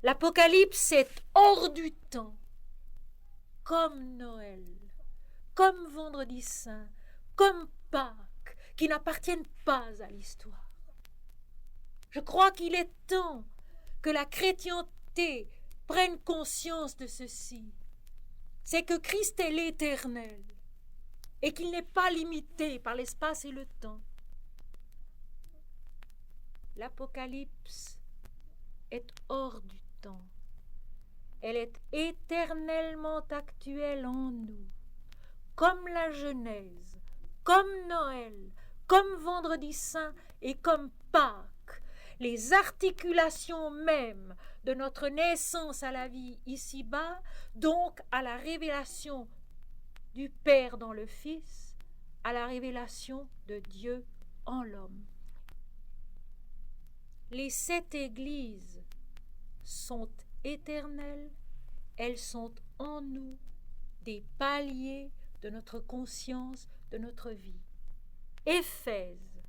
L'Apocalypse est hors du temps, comme Noël, comme Vendredi Saint, comme Pâques, qui n'appartiennent pas à l'histoire. Je crois qu'il est temps que la chrétienté prenne conscience de ceci. C'est que Christ est l'Éternel et qu'il n'est pas limité par l'espace et le temps. L'Apocalypse est hors du temps. Elle est éternellement actuelle en nous, comme la Genèse, comme Noël, comme Vendredi Saint et comme Pâques. Les articulations mêmes de notre naissance à la vie ici-bas, donc à la révélation du Père dans le Fils, à la révélation de Dieu en l'homme. Les 7 églises sont éternelles, elles sont en nous des paliers de notre conscience, de notre vie. Éphèse,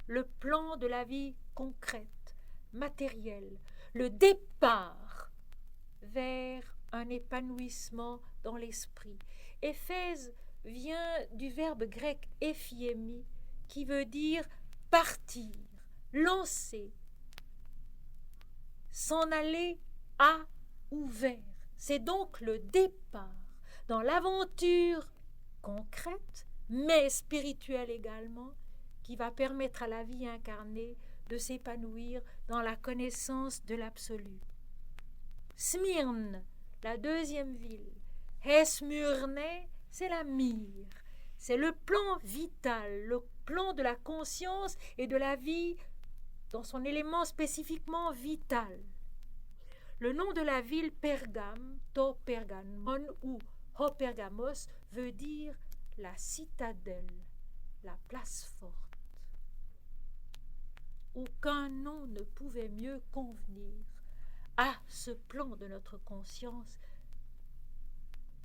le plan de la vie concrète, matérielle, le départ vers un épanouissement dans l'esprit. Éphèse vient du verbe grec éphiémi, qui veut dire partir, lancer, s'en aller à ou vers. C'est donc le départ dans l'aventure concrète, mais spirituelle également, qui va permettre à la vie incarnée de s'épanouir dans la connaissance de l'absolu. Smyrne, la deuxième ville. Smyrne, c'est la myrrhe. C'est le plan vital, le plan de la conscience et de la vie dans son élément spécifiquement vital. Le nom de la ville Pergame, To Pergamon ou Ho Pergamos, veut dire la citadelle, la place forte. Aucun nom ne pouvait mieux convenir à ce plan de notre conscience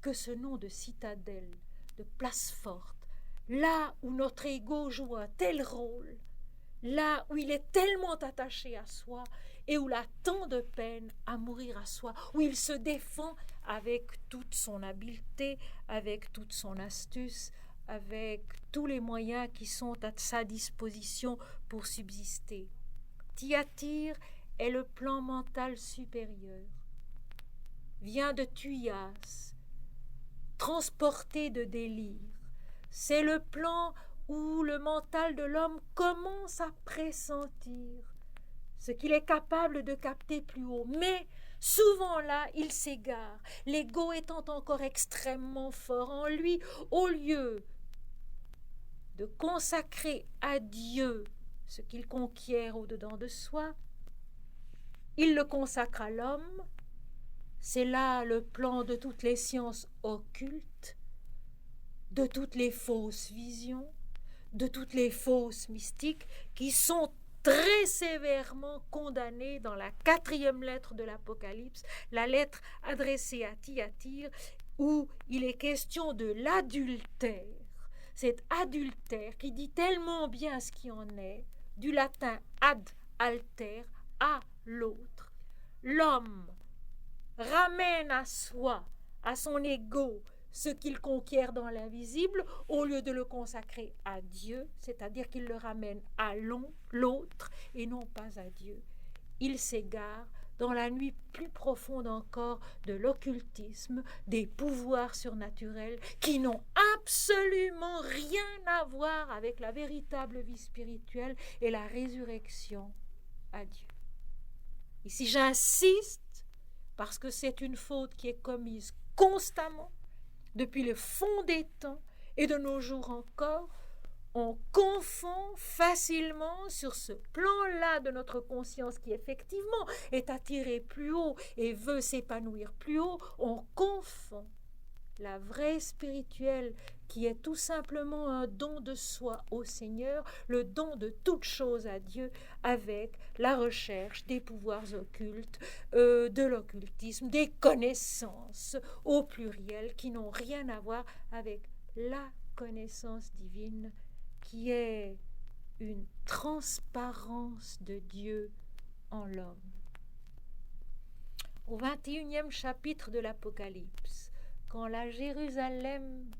que ce nom de citadelle, de place forte, là où notre ego joue un tel rôle, là où il est tellement attaché à soi et où il a tant de peine à mourir à soi, où il se défend avec toute son habileté, avec toute son astuce, avec tous les moyens qui sont à sa disposition pour subsister. Thyatire est le plan mental supérieur, vient de Thuias, transporté de délire. C'est le plan où le mental de l'homme commence à pressentir ce qu'il est capable de capter plus haut. Mais souvent là, il s'égare. L'ego étant encore extrêmement fort en lui, au lieu de consacrer à Dieu ce qu'il conquiert au-dedans de soi, il le consacre à l'homme. C'est là le plan de toutes les sciences occultes, de toutes les fausses visions, de toutes les fausses mystiques qui sont très sévèrement condamnées dans la 4e lettre de l'Apocalypse, la lettre adressée à Thyatire, où il est question de l'adultère. Cet adultère qui dit tellement bien ce qui en est, du latin ad alter, à l'autre. L'homme ramène à soi, à son ego, ce qu'il conquiert dans l'invisible, au lieu de le consacrer à Dieu, c'est-à-dire qu'il le ramène à l'autre et non pas à Dieu. Il s'égare dans la nuit plus profonde encore de l'occultisme, des pouvoirs surnaturels qui n'ont absolument rien à voir avec la véritable vie spirituelle et la résurrection à Dieu. Ici, j'insiste parce que c'est une faute qui est commise constamment depuis le fond des temps et de nos jours encore. On confond facilement sur ce plan-là de notre conscience qui effectivement est attiré plus haut et veut s'épanouir plus haut, on confond la vraie spirituelle qui est tout simplement un don de soi au Seigneur, le don de toute chose à Dieu, avec la recherche des pouvoirs occultes, de l'occultisme, des connaissances au pluriel qui n'ont rien à voir avec la connaissance divine qui est une transparence de Dieu en l'homme. au 21e chapitre de l'Apocalypse, quand la Jérusalem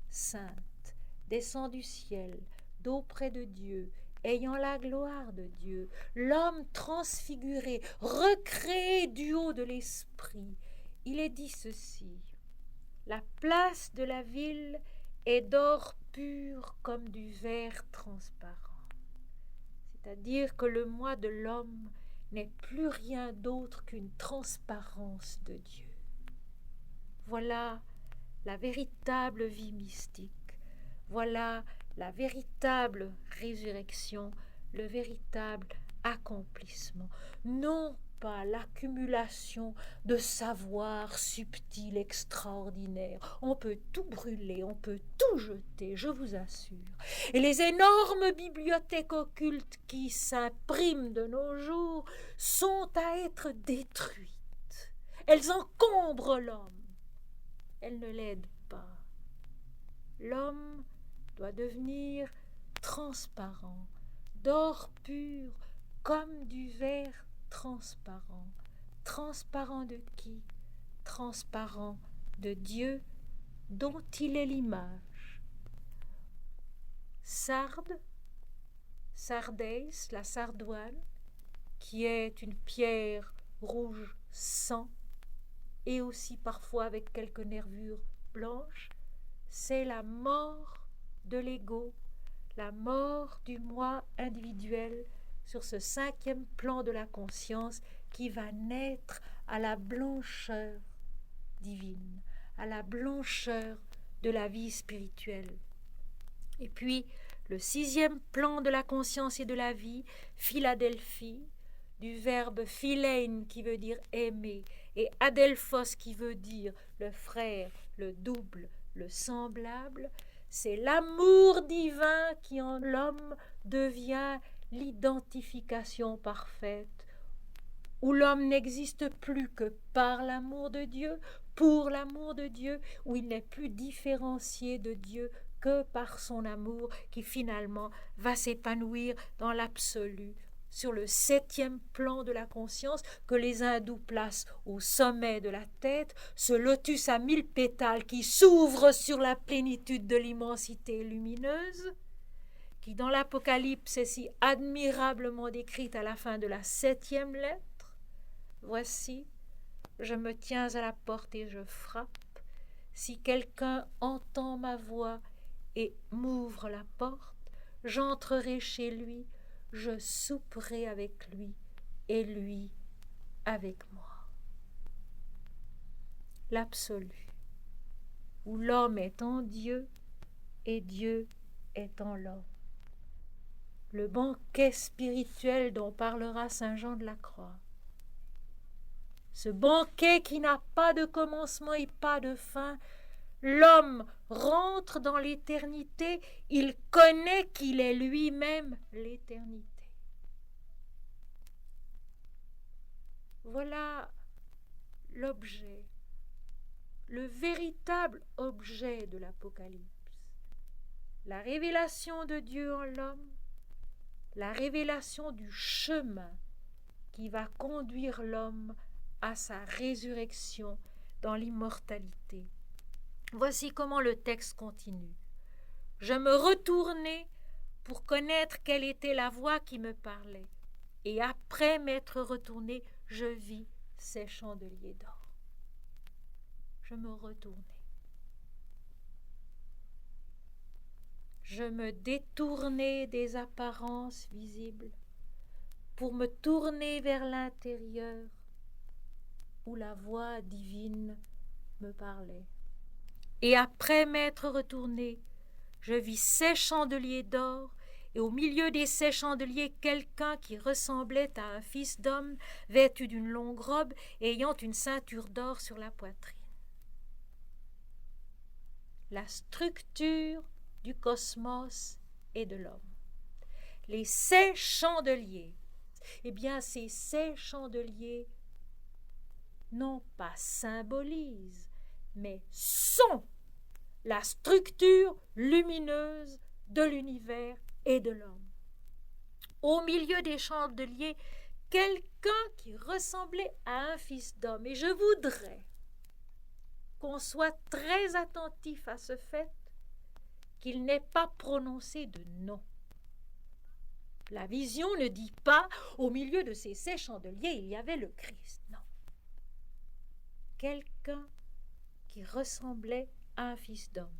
sainte descend du ciel, d'auprès de Dieu, ayant la gloire de Dieu, l'homme transfiguré, recréé du haut de l'esprit, il est dit ceci: la place de la ville est d'or pur comme du verre transparent. C'est-à-dire que le moi de l'homme n'est plus rien d'autre qu'une transparence de Dieu. Voilà la véritable vie mystique. Voilà la véritable résurrection, le véritable accomplissement. Non pas l'accumulation de savoir subtil, extraordinaire. On peut tout brûler, on peut tout jeter, je vous assure. Et les énormes bibliothèques occultes qui s'impriment de nos jours sont à être détruites. Elles encombrent l'homme. Elles ne l'aident pas. L'homme doit devenir transparent, d'or pur, comme du verre transparent. Transparent de qui? Transparent de Dieu, dont il est l'image. Sardes, Sardès, la sardoine, qui est une pierre rouge sang, et aussi parfois avec quelques nervures blanches, c'est la mort de l'ego, la mort du moi individuel sur ce 5e plan de la conscience qui va naître à la blancheur divine, à la blancheur de la vie spirituelle. Et puis, le 6e plan de la conscience et de la vie, Philadelphie, du verbe philein qui veut dire aimer, et adelphos qui veut dire le frère, le double, le semblable, c'est l'amour divin qui en l'homme devient l'identification parfaite, où l'homme n'existe plus que par l'amour de Dieu, pour l'amour de Dieu, où il n'est plus différencié de Dieu que par son amour qui finalement va s'épanouir dans l'absolu, sur le 7e plan de la conscience que les hindous placent au sommet de la tête, ce lotus à 1000 pétales qui s'ouvre sur la plénitude de l'immensité lumineuse, qui dans l'Apocalypse est si admirablement décrite à la fin de la 7e lettre. Voici, je me tiens à la porte et je frappe. Si quelqu'un entend ma voix et m'ouvre la porte, j'entrerai chez lui, je souperai avec lui et lui avec moi. L'absolu, où l'homme est en Dieu et Dieu est en l'homme. Le banquet spirituel dont parlera saint Jean de la Croix. Ce banquet qui n'a pas de commencement et pas de fin. L'homme rentre dans l'éternité, il connaît qu'il est lui-même l'éternité. Voilà l'objet, le véritable objet de l'Apocalypse. La révélation de Dieu en l'homme, la révélation du chemin qui va conduire l'homme à sa résurrection dans l'immortalité. Voici comment le texte continue. Je me retournai pour connaître quelle était la voix qui me parlait, et après m'être retourné, je vis ces chandeliers d'or. Je me retournai. Je me détournai des apparences visibles pour me tourner vers l'intérieur où la voix divine me parlait. Et après m'être retourné, je vis 6 chandeliers d'or, et au milieu des 6 chandeliers, quelqu'un qui ressemblait à un fils d'homme, vêtu d'une longue robe et ayant une ceinture d'or sur la poitrine. La structure du cosmos et de l'homme. Les 6 chandeliers, eh bien ces 6 chandeliers non pas symbolisent, mais sont la structure lumineuse de l'univers et de l'homme. Au milieu des chandeliers, quelqu'un qui ressemblait à un fils d'homme. Et je voudrais qu'on soit très attentif à ce fait qu'il n'ait pas prononcé de nom. La vision ne dit pas au milieu de ces 7 chandeliers il y avait le Christ. Non. Quelqu'un qui ressemblait à un fils d'homme.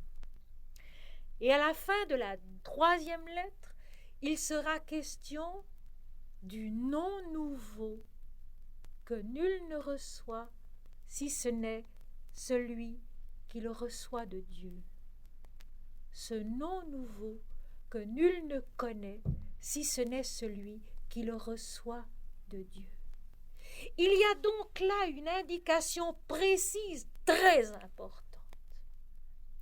Et à la fin de la 3e lettre, il sera question du nom nouveau que nul ne reçoit si ce n'est celui qui le reçoit de Dieu. Ce nom nouveau que nul ne connaît si ce n'est celui qui le reçoit de Dieu. Il y a donc là une indication précise, très importante.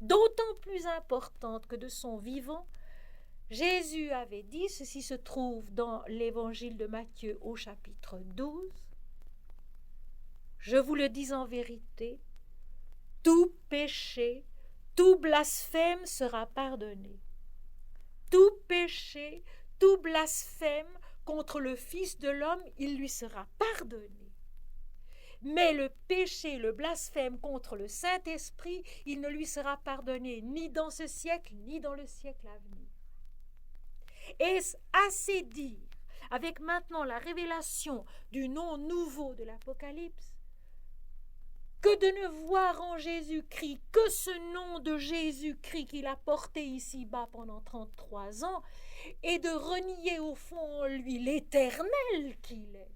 D'autant plus importante que de son vivant, Jésus avait dit, ceci se trouve dans l'évangile de Matthieu au chapitre 12, « Je vous le dis en vérité, tout péché, tout blasphème sera pardonné. Tout péché, tout blasphème contre le Fils de l'homme, il lui sera pardonné. Mais le péché, le blasphème contre le Saint-Esprit, il ne lui sera pardonné ni dans ce siècle, ni dans le siècle à venir. » Est-ce assez dire, avec maintenant la révélation du nom nouveau de l'Apocalypse, que de ne voir en Jésus-Christ que ce nom de Jésus-Christ qu'il a porté ici-bas pendant 33 ans et de renier au fond en lui l'Éternel qu'il est,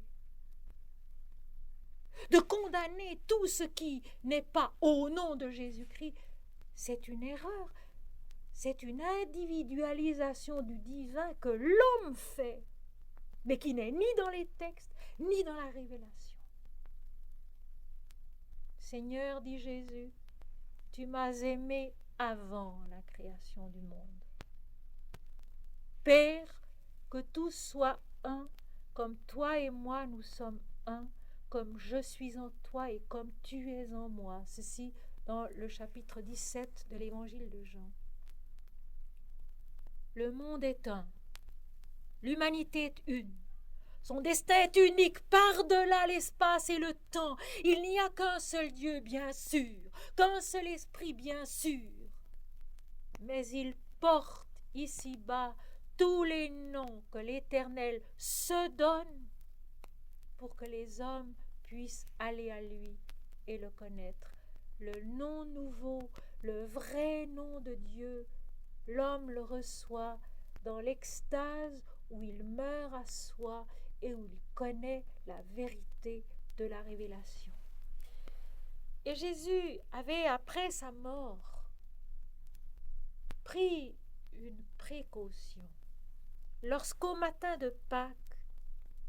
de condamner tout ce qui n'est pas au nom de Jésus-Christ, c'est une erreur, c'est une individualisation du divin que l'homme fait, mais qui n'est ni dans les textes, ni dans la révélation. Seigneur, dit Jésus, tu m'as aimé avant la création du monde. Père, que tous soient un, comme toi et moi nous sommes un, comme je suis en toi et comme tu es en moi. Ceci dans le chapitre 17 de l'évangile de Jean. Le monde est un, l'humanité est une. Son destin est unique par-delà l'espace et le temps. Il n'y a qu'un seul Dieu, bien sûr, qu'un seul esprit, bien sûr. Mais il porte ici-bas tous les noms que l'Éternel se donne pour que les hommes puissent aller à lui et le connaître. Le nom nouveau, le vrai nom de Dieu, l'homme le reçoit dans l'extase où il meurt à soi et où il connaît la vérité de la révélation. Et Jésus avait, après sa mort, pris une précaution. Lorsqu'au matin de Pâques,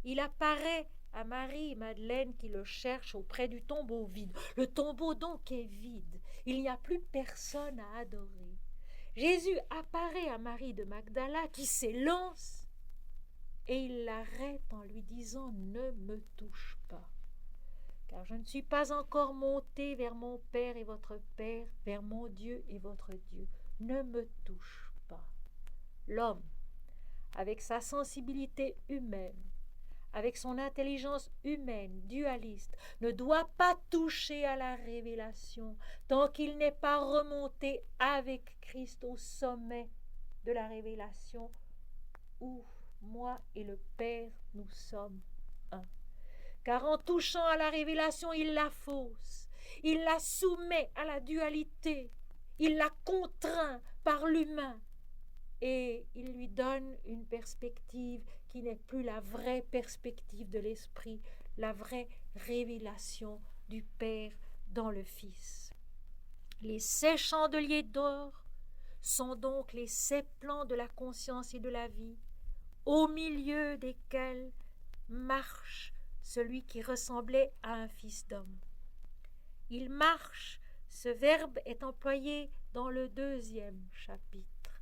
il apparaît à Marie-Madeleine qui le cherche auprès du tombeau vide. Le tombeau donc est vide. Il n'y a plus personne à adorer. Jésus apparaît à Marie de Magdala qui s'élance et il l'arrête en lui disant « Ne me touche pas, car je ne suis pas encore monté vers mon Père et votre Père, vers mon Dieu et votre Dieu. Ne me touche pas. » L'homme, avec sa sensibilité humaine, avec son intelligence humaine, dualiste, ne doit pas toucher à la révélation tant qu'il n'est pas remonté avec Christ au sommet de la révélation où moi et le Père, nous sommes un. Car en touchant à la révélation, il la fausse, il la soumet à la dualité, il la contraint par l'humain et il lui donne une perspective qui n'est plus la vraie perspective de l'Esprit, la vraie révélation du Père dans le Fils. Les 7 chandeliers d'or sont donc les 7 plans de la conscience et de la vie, au milieu desquels marche celui qui ressemblait à un fils d'homme. Il marche, ce verbe est employé dans le 2e chapitre,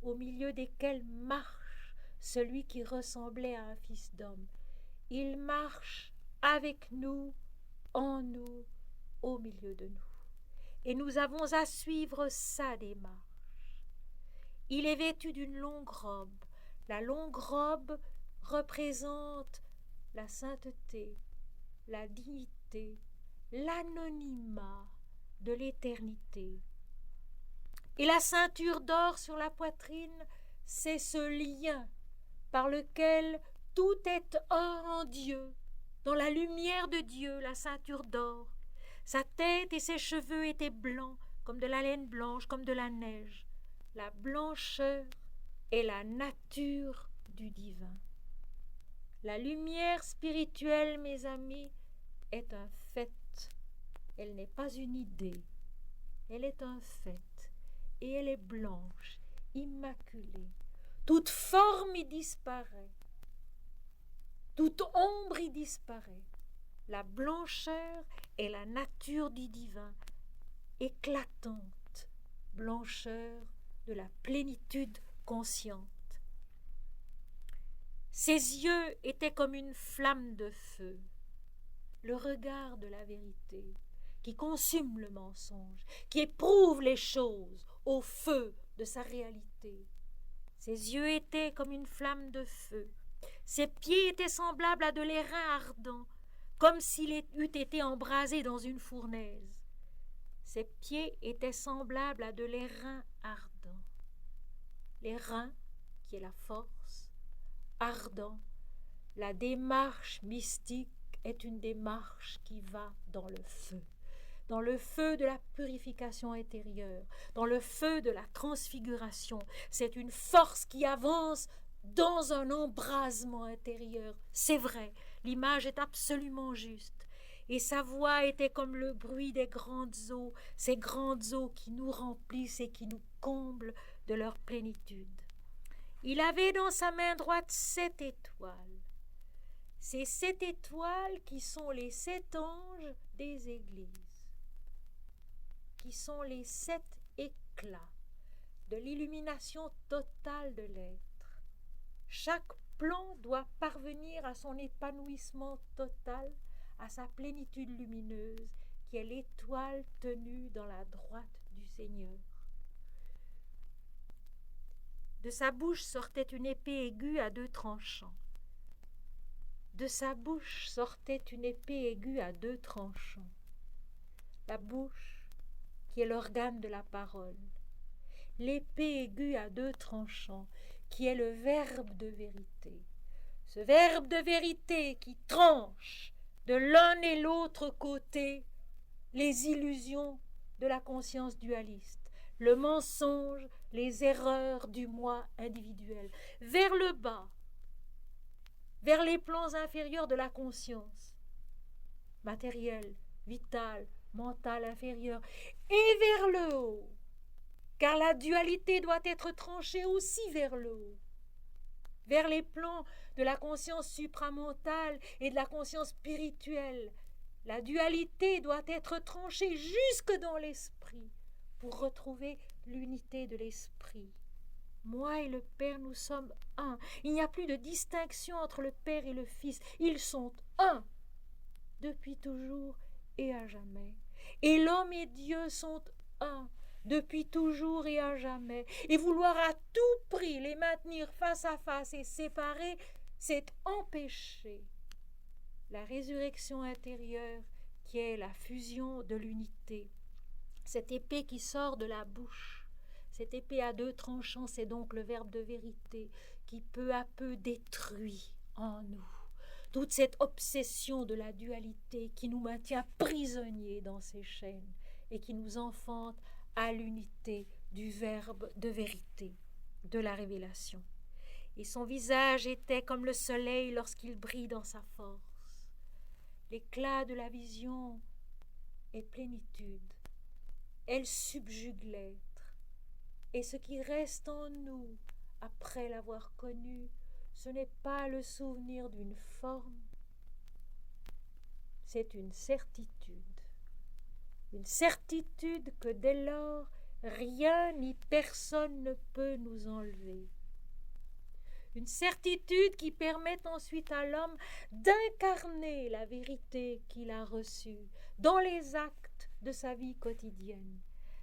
au milieu desquels marche celui qui ressemblait à un fils d'homme. Il marche avec nous, en nous, au milieu de nous. Et nous avons à suivre sa démarche. Il est vêtu d'une longue robe. La longue robe représente la sainteté, la dignité, l'anonymat de l'éternité. Et la ceinture d'or sur la poitrine, c'est ce lien par lequel tout est un en Dieu, dans la lumière de Dieu, la ceinture d'or. Sa tête et ses cheveux étaient blancs, comme de la laine blanche, comme de la neige. La blancheur est la nature du divin. La lumière spirituelle, mes amis, est un fait. Elle n'est pas une idée. Elle est un fait. Et elle est blanche, immaculée. Toute forme y disparaît. Toute ombre y disparaît. La blancheur est la nature du divin, éclatante blancheur de la plénitude consciente. Ses yeux étaient comme une flamme de feu, le regard de la vérité, qui consume le mensonge, qui éprouve les choses au feu de sa réalité. Ses yeux étaient comme une flamme de feu, ses pieds étaient semblables à de l'airain ardent, comme s'il eût été embrasé dans une fournaise. Ses pieds étaient semblables à de l'airain ardent. L'airain, qui est la force, ardent, la démarche mystique est une démarche qui va dans le feu de la purification intérieure, dans le feu de la transfiguration. C'est une force qui avance dans un embrasement intérieur. C'est vrai, l'image est absolument juste. Et sa voix était comme le bruit des grandes eaux, ces grandes eaux qui nous remplissent et qui nous comblent de leur plénitude. Il avait dans sa main droite 7 étoiles. Ces 7 étoiles qui sont les 7 anges des églises, qui sont les 7 éclats de l'illumination totale de l'être. Chaque plan doit parvenir à son épanouissement total, à sa plénitude lumineuse, qui est l'étoile tenue dans la droite du Seigneur. De sa bouche sortait une épée aiguë à 2 tranchants. De sa bouche sortait une épée aiguë à 2 tranchants. La bouche, qui est l'organe de la parole. L'épée aiguë à 2 tranchants, qui est le verbe de vérité. Ce verbe de vérité qui tranche de l'un et l'autre côté les illusions de la conscience dualiste, le mensonge, les erreurs du moi individuel, vers le bas, vers les plans inférieurs de la conscience, matériel, vital, mental inférieur, et vers le haut, car la dualité doit être tranchée aussi vers le haut, vers les plans de la conscience supramentale et de la conscience spirituelle. La dualité doit être tranchée jusque dans l'esprit pour retrouver l'unité de l'esprit. Moi et le Père, nous sommes un. Il n'y a plus de distinction entre le Père et le Fils. Ils sont un, depuis toujours et à jamais. Et l'homme et Dieu sont un, depuis toujours et à jamais. Et vouloir à tout prix les maintenir face à face et séparés, c'est empêcher la résurrection intérieure qui est la fusion de l'unité. Cette épée qui sort de la bouche, cette épée à 2 tranchants, c'est donc le verbe de vérité qui peu à peu détruit en nous toute cette obsession de la dualité qui nous maintient prisonniers dans ces chaînes et qui nous enfante à l'unité du verbe de vérité, de la révélation. Et son visage était comme le soleil lorsqu'il brille dans sa force. L'éclat de la vision est plénitude. Elle subjugue l'être. Et ce qui reste en nous, après l'avoir connu, ce n'est pas le souvenir d'une forme, c'est une certitude que dès lors, rien ni personne ne peut nous enlever. Une certitude qui permet ensuite à l'homme d'incarner la vérité qu'il a reçue dans les actes de sa vie quotidienne,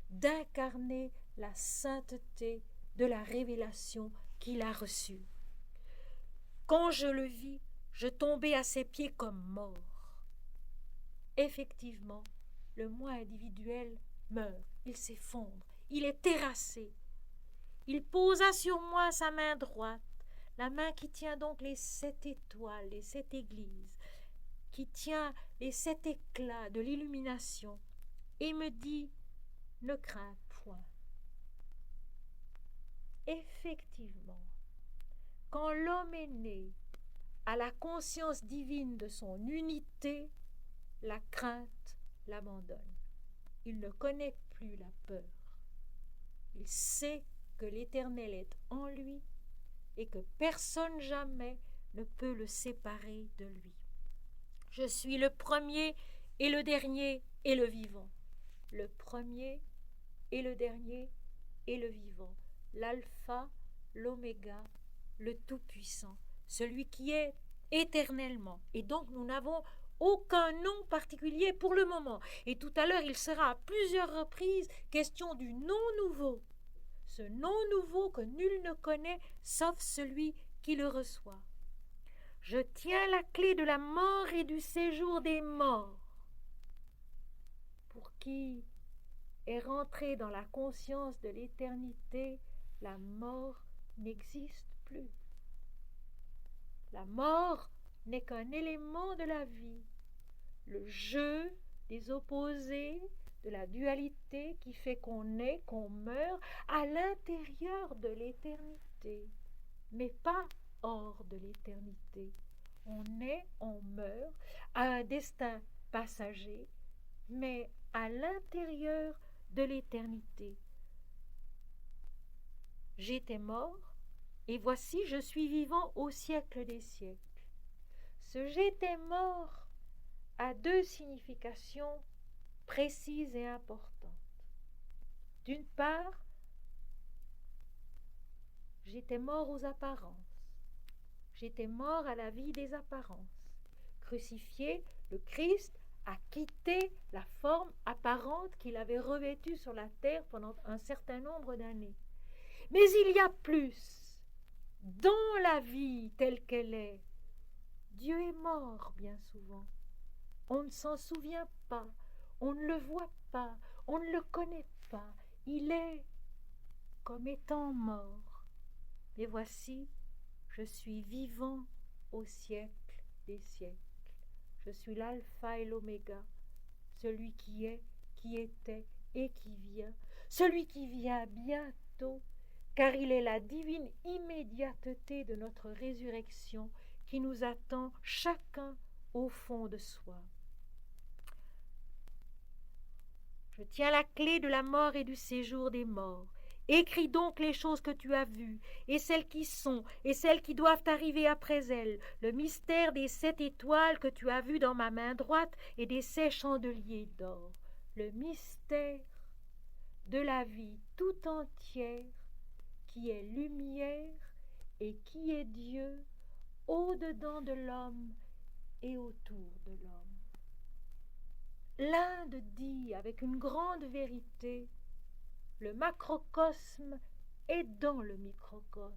d'incarner la sainteté de la révélation qu'il a reçue. Quand je le vis, Je tombai à ses pieds comme mort. Effectivement, le moi individuel meurt, il s'effondre, il est terrassé. Il posa sur moi sa main droite, la main qui tient donc les 7 étoiles, les 7 églises, qui tient les 7 éclats de l'illumination, et me dit « Ne crains point ». Effectivement, quand l'homme est né à la conscience divine de son unité, la crainte l'abandonne. Il ne connaît plus la peur. Il sait que l'Éternel est en lui et que personne jamais ne peut le séparer de lui. Je suis le premier et le dernier et le vivant. Le premier et le dernier et le vivant. L'alpha, l'oméga, le tout-puissant. Celui qui est éternellement. Et donc nous n'avons aucun nom particulier pour le moment. Et tout à l'heure, il sera à plusieurs reprises question du nom nouveau. Ce nom nouveau que nul ne connaît sauf celui qui le reçoit. Je tiens la clé de la mort et du séjour des morts. Pour qui est rentré dans la conscience de l'éternité, la mort n'existe plus. La mort n'est qu'un élément de la vie, le jeu des opposés, de la dualité qui fait qu'on est, qu'on meurt à l'intérieur de l'éternité, mais pas hors de l'éternité. On est, on meurt, à un destin passager, mais à l'intérieur de l'éternité. J'étais mort, et voici je suis vivant au siècle des siècles. Ce j'étais mort a 2 significations précises et importantes. D'une part, j'étais mort aux apparences. J'étais mort à la vie des apparences. Crucifié, le Christ a quitté la forme apparente qu'il avait revêtue sur la terre pendant un certain nombre d'années. Mais il y a plus. Dans la vie telle qu'elle est, Dieu est mort bien souvent. On ne s'en souvient pas, on ne le voit pas, on ne le connaît pas. Il est comme étant mort. Et voici, je suis vivant au siècle des siècles. Je suis l'alpha et l'oméga, celui qui est, qui était et qui vient, celui qui vient bientôt, car il est la divine immédiateté de notre résurrection qui nous attend chacun au fond de soi. Je tiens la clé de la mort et du séjour des morts. Écris donc les choses que tu as vues, et celles qui sont, et celles qui doivent arriver après elles, le mystère des 7 étoiles que tu as vues dans ma main droite et des 7 chandeliers d'or, le mystère de la vie tout entière, qui est lumière et qui est Dieu, au-dedans de l'homme et autour de l'homme. L'Inde dit avec une grande vérité, le macrocosme est dans le microcosme.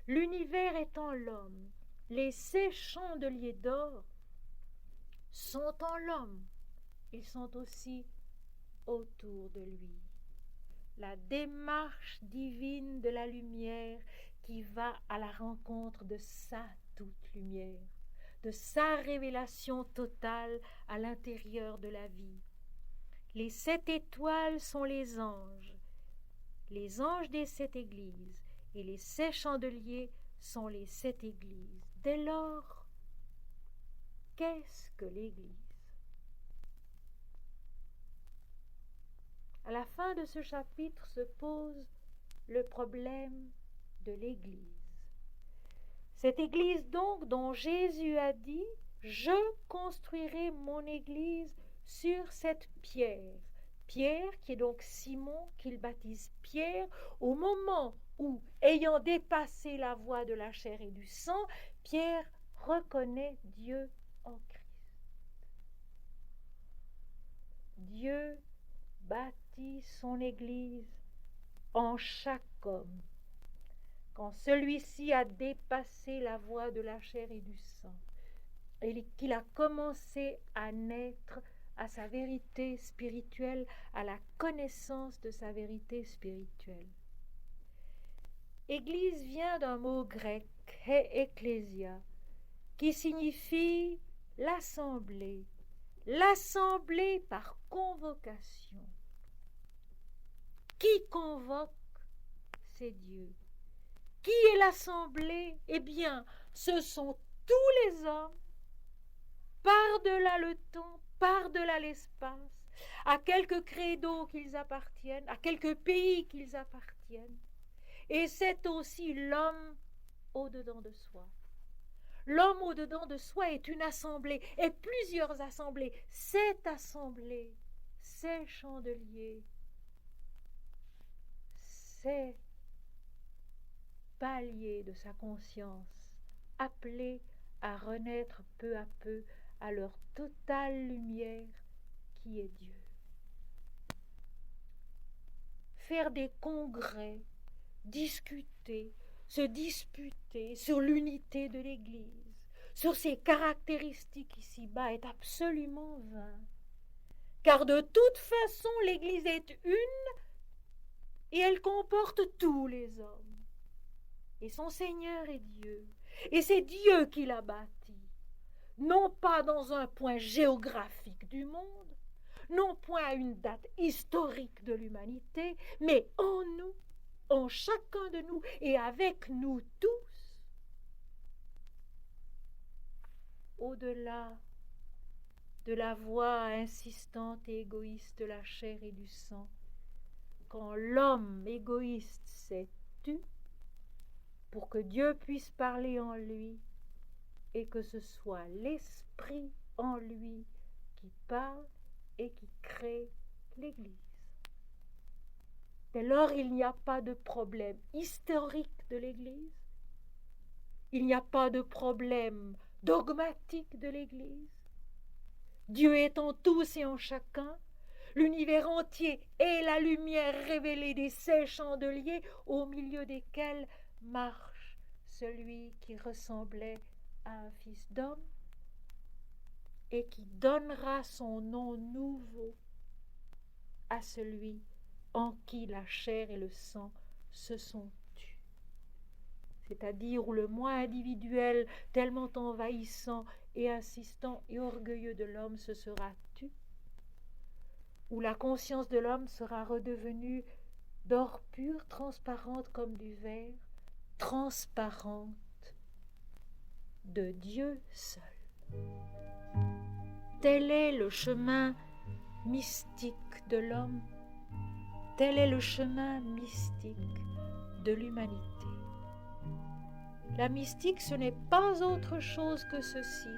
L'univers est en l'homme. Les 7 chandeliers d'or sont en l'homme. Ils sont aussi autour de lui. La démarche divine de la lumière qui va à la rencontre de sa toute lumière, de sa révélation totale à l'intérieur de la vie. Les 7 étoiles sont les anges des 7 églises, et les 7 chandeliers sont les 7 églises. Dès lors, qu'est-ce que l'Église? À la fin de ce chapitre se pose le problème de l'Église. Cette Église donc dont Jésus a dit « Je construirai mon Église sur cette pierre ». Pierre, qui est donc Simon, qu'il baptise Pierre, au moment où, ayant dépassé la voie de la chair et du sang, Pierre reconnaît Dieu en Christ. Dieu bâtit son Église en chaque homme, quand celui-ci a dépassé la voie de la chair et du sang, et qu'il a commencé à naître à sa vérité spirituelle, à la connaissance de sa vérité spirituelle. Église vient d'un mot grec, ecclésia, qui signifie l'assemblée, l'assemblée par convocation. Qui convoque? C'est Dieu. Qui est l'assemblée? Eh bien, ce sont tous les hommes, par-delà le temps, par-delà l'espace, à quelque credo qu'ils appartiennent, à quelque pays qu'ils appartiennent. Et c'est aussi l'homme au-dedans de soi. L'homme au-dedans de soi est une assemblée, et plusieurs assemblées. Cette assemblée, ces chandeliers, ces paliers de sa conscience, appelés à renaître peu à peu à leur totale lumière qui est Dieu. Faire des congrès, discuter, se disputer sur l'unité de l'Église, sur ses caractéristiques ici-bas est absolument vain. Car de toute façon, l'Église est une et elle comporte tous les hommes. Et son Seigneur est Dieu. Et c'est Dieu qui l'a bâti. Non pas dans un point géographique du monde, non point à une date historique de l'humanité, mais en nous, en chacun de nous et avec nous tous. Au-delà de la voix insistante et égoïste de la chair et du sang, quand l'homme égoïste s'est tu, pour que Dieu puisse parler en lui et que ce soit l'Esprit en lui qui parle et qui crée l'Église. Dès lors, il n'y a pas de problème historique de l'Église, il n'y a pas de problème dogmatique de l'Église. Dieu est en tous et en chacun. L'univers entier est la lumière révélée des 16 chandeliers au milieu desquels marche celui qui ressemblait à un fils d'homme et qui donnera son nom nouveau à celui en qui la chair et le sang se sont tus. C'est-à-dire où le moi individuel, tellement envahissant et insistant et orgueilleux de l'homme se sera tu, où la conscience de l'homme sera redevenue d'or pur, transparente comme du verre, transparente de Dieu seul. Tel est le chemin mystique de l'homme, tel est le chemin mystique de l'humanité. La mystique, ce n'est pas autre chose que ceci.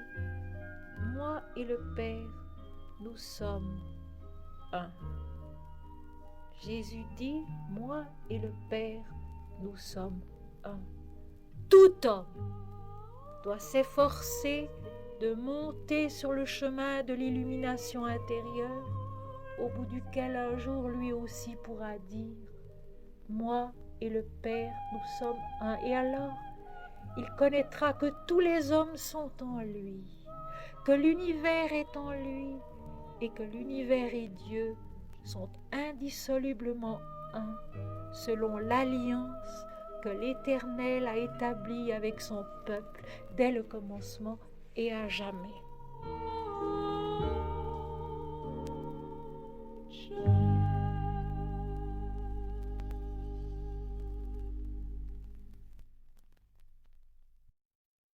Moi et le Père, nous sommes un. Jésus dit, moi et le Père, nous sommes un. Tout homme doit s'efforcer de monter sur le chemin de l'illumination intérieure, au bout duquel un jour lui aussi pourra dire, moi et le Père, nous sommes un. Et alors, il connaîtra que tous les hommes sont en lui, que l'univers est en lui et que l'univers et Dieu sont indissolublement un, selon l'alliance que l'Éternel a établie avec son peuple dès le commencement et à jamais.